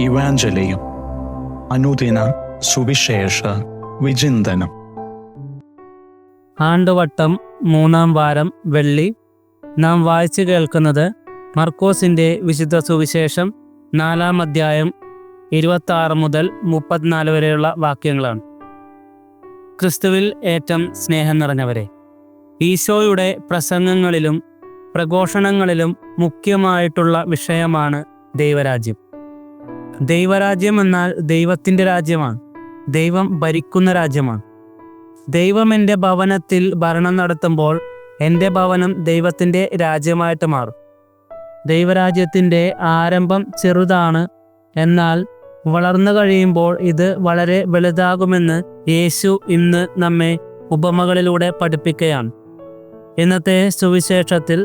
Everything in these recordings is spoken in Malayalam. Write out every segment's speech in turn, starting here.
ഇവാഞ്ചലിയും അനുദിന സുവിശേഷ വിചിന്തനം. ആണ്ടുവട്ടം 3-ാം വാരം വെള്ളി. നാം വായിച്ചു കേൾക്കുന്നത് മർക്കോസിൻ്റെ വിശുദ്ധ സുവിശേഷം 4-ാം അധ്യായം 26 മുതൽ 34 വരെയുള്ള വാക്യങ്ങളാണ്. ക്രിസ്തുവിൽ ഏറ്റവും സ്നേഹം നിറഞ്ഞവരെ, ഈശോയുടെ പ്രസംഗങ്ങളിലും പ്രഘോഷണങ്ങളിലും മുഖ്യമായിട്ടുള്ള വിഷയമാണ് ദൈവരാജ്യം. ദൈവരാജ്യം എന്നാൽ ദൈവത്തിൻ്റെ രാജ്യമാണ്. ദൈവം ഭരിക്കുന്ന രാജ്യമാണ്. ദൈവം എൻ്റെ ഭവനത്തിൽ ഭരണം നടത്തുമ്പോൾ എൻ്റെ ഭവനം ദൈവത്തിൻ്റെ രാജ്യമായിട്ട് മാറും. ദൈവരാജ്യത്തിൻ്റെ ആരംഭം ചെറുതാണ്, എന്നാൽ വളർന്നു കഴിയുമ്പോൾ ഇത് വളരെ വലുതാകുമെന്ന് യേശു ഇന്ന് നമ്മെ ഉപമകളിലൂടെ പഠിപ്പിക്കുകയാണ്. ഇന്നത്തെ സുവിശേഷത്തിൽ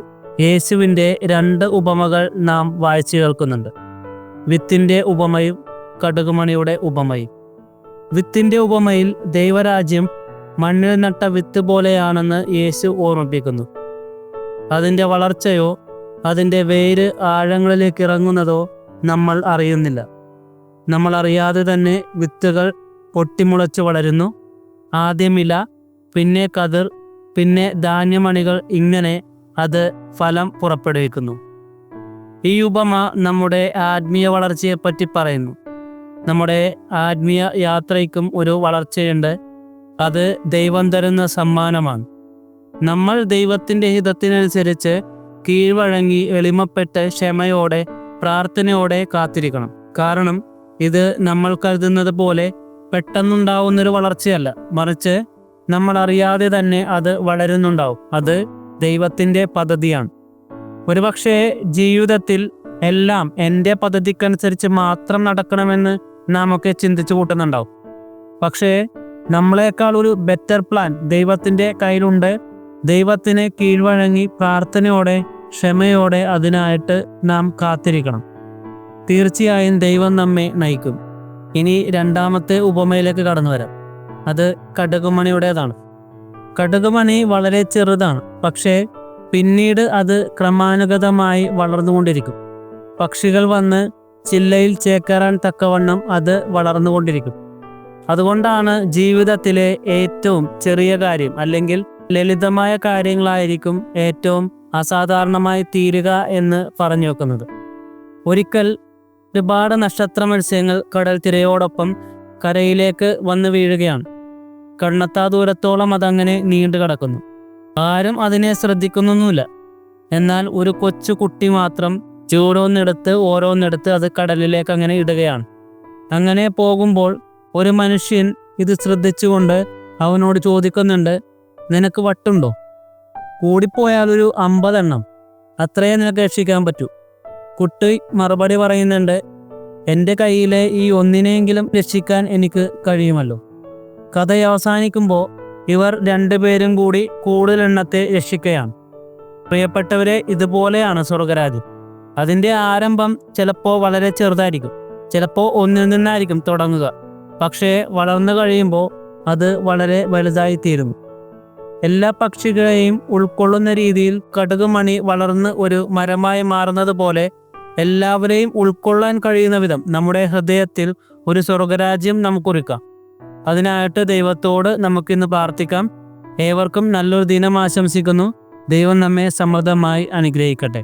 യേശുവിൻ്റെ 2 ഉപമകൾ നാം വായിച്ചു കേൾക്കുന്നുണ്ട്. വിത്തിൻ്റെ ഉപമയും കടുകുമണിയുടെ ഉപമയും. വിത്തിൻ്റെ ഉപമയിൽ ദൈവരാജ്യം മണ്ണിൽ നട്ട വിത്ത് പോലെയാണെന്ന് യേശു ഓർമ്മിപ്പിക്കുന്നു. അതിൻ്റെ വളർച്ചയോ അതിൻ്റെ വേര് ആഴങ്ങളിലേക്ക് ഇറങ്ങുന്നതോ നമ്മൾ അറിയുന്നില്ല. നമ്മൾ അറിയാതെ തന്നെ വിത്തുകൾ പൊട്ടിമുളച്ച് വളരുന്നു. ആദ്യം ഇല, പിന്നെ കതിർ, പിന്നെ ധാന്യമണികൾ, ഇങ്ങനെ അത് ഫലം പുറപ്പെടുവിക്കുന്നു. ഈ ഉപമ നമ്മുടെ ആത്മീയ വളർച്ചയെപ്പറ്റി പറയുന്നു. നമ്മുടെ ആത്മീയ യാത്രയ്ക്കും ഒരു വളർച്ചയുണ്ട്. അത് ദൈവം തരുന്ന സമ്മാനമാണ്. നമ്മൾ ദൈവത്തിൻ്റെ ഹിതത്തിനനുസരിച്ച് കീഴ്വഴങ്ങി എളിമപ്പെട്ട് ക്ഷമയോടെ പ്രാർത്ഥനയോടെ കാത്തിരിക്കണം. കാരണം ഇത് നമ്മൾ കരുതുന്നത് പോലെ പെട്ടെന്നുണ്ടാവുന്നൊരു വളർച്ചയല്ല, മറിച്ച് നമ്മൾ അറിയാതെ തന്നെ അത് വളരുന്നുണ്ടാവും. അത് ദൈവത്തിൻ്റെ പദ്ധതിയാണ്. ഒരുപക്ഷെ ജീവിതത്തിൽ എല്ലാം എൻ്റെ പദ്ധതിക്കനുസരിച്ച് മാത്രം നടക്കണമെന്ന് നാം ഒക്കെ ചിന്തിച്ചു കൂട്ടുന്നുണ്ടാവും. പക്ഷേ നമ്മളെക്കാൾ ഒരു ബെറ്റർ പ്ലാൻ ദൈവത്തിൻ്റെ കയ്യിലുണ്ട്. ദൈവത്തിന് കീഴ്വഴങ്ങി പ്രാർത്ഥനയോടെ ക്ഷമയോടെ അതിനായിട്ട് നാം കാത്തിരിക്കണം. തീർച്ചയായും ദൈവം നമ്മെ നയിക്കും. ഇനി 2ാമത്തെ ഉപമയിലേക്ക് കടന്നു വരാം. അത് കടുകുമണിയുടേതാണ്. കടുകുമണി വളരെ ചെറുതാണ്, പക്ഷേ പിന്നീട് അത് ക്രമാനുഗതമായി വളർന്നുകൊണ്ടിരിക്കും. പക്ഷികൾ വന്ന് ചില്ലയിൽ ചേക്കേറാൻ തക്കവണ്ണം അത് വളർന്നുകൊണ്ടിരിക്കും. അതുകൊണ്ടാണ് ജീവിതത്തിലെ ഏറ്റവും ചെറിയ കാര്യം അല്ലെങ്കിൽ ലളിതമായ കാര്യങ്ങളായിരിക്കും ഏറ്റവും അസാധാരണമായി തീരുക എന്ന് പറഞ്ഞു വെക്കുന്നത്. ഒരിക്കൽ ഒരുപാട് നക്ഷത്ര മത്സ്യങ്ങൾ കടൽ തിരയോടൊപ്പം കരയിലേക്ക് വന്ന് വീഴുകയാണ്. കണ്ണെത്താ ദൂരത്തോളം അതങ്ങനെ നീണ്ടു കിടക്കുന്നു. ആരും അതിനെ ശ്രദ്ധിക്കുന്നൊന്നുമില്ല. എന്നാൽ ഒരു കൊച്ചു കുട്ടി മാത്രം ഓരോന്നെടുത്ത് അത് കടലിലേക്ക് അങ്ങനെ ഇടുകയാണ്. അങ്ങനെ പോകുമ്പോൾ ഒരു മനുഷ്യൻ ഇത് ശ്രദ്ധിച്ചുകൊണ്ട് അവനോട് ചോദിക്കുന്നുണ്ട്, നിനക്ക് വട്ടുണ്ടോ? കൂടിപ്പോയാൽ ഒരു 50 എണ്ണം, അത്രയേ നിനക്ക് രക്ഷിക്കാൻ പറ്റൂ. കുട്ടി മറുപടി പറയുന്നുണ്ട്, എൻ്റെ കയ്യിലെ ഈ ഒന്നിനെയെങ്കിലും രക്ഷിക്കാൻ എനിക്ക് കഴിയുമല്ലോ. കഥ അവസാനിക്കുമ്പോൾ ഇവർ 2 പേരും കൂടി കൂടുതൽ എണ്ണത്തെ രക്ഷിക്കുകയാണ്. പ്രിയപ്പെട്ടവരെ, ഇതുപോലെയാണ് സ്വർഗരാജ്യം. അതിൻ്റെ ആരംഭം ചിലപ്പോൾ വളരെ ചെറുതായിരിക്കും, ചിലപ്പോൾ ഒന്നിൽ നിന്നായിരിക്കും തുടങ്ങുക. പക്ഷേ വളർന്നു കഴിയുമ്പോൾ അത് വളരെ വലുതായിത്തീരുന്നു. എല്ലാ പക്ഷികളെയും ഉൾക്കൊള്ളുന്ന രീതിയിൽ കടുകുമണി വളർന്ന് ഒരു മരമായി മാറുന്നത് പോലെ എല്ലാവരെയും ഉൾക്കൊള്ളാൻ കഴിയുന്ന വിധം നമ്മുടെ ഹൃദയത്തിൽ ഒരു സ്വർഗരാജ്യം നമുക്കൊരുക്കാം. അതിനായിട്ട് ദൈവത്തോട് നമുക്കിന്ന് പ്രാർത്ഥിക്കാം. ഏവർക്കും നല്ലൊരു ദിനം ആശംസിക്കുന്നു. ദൈവം നമ്മെ സമൃദ്ധമായി അനുഗ്രഹിക്കട്ടെ.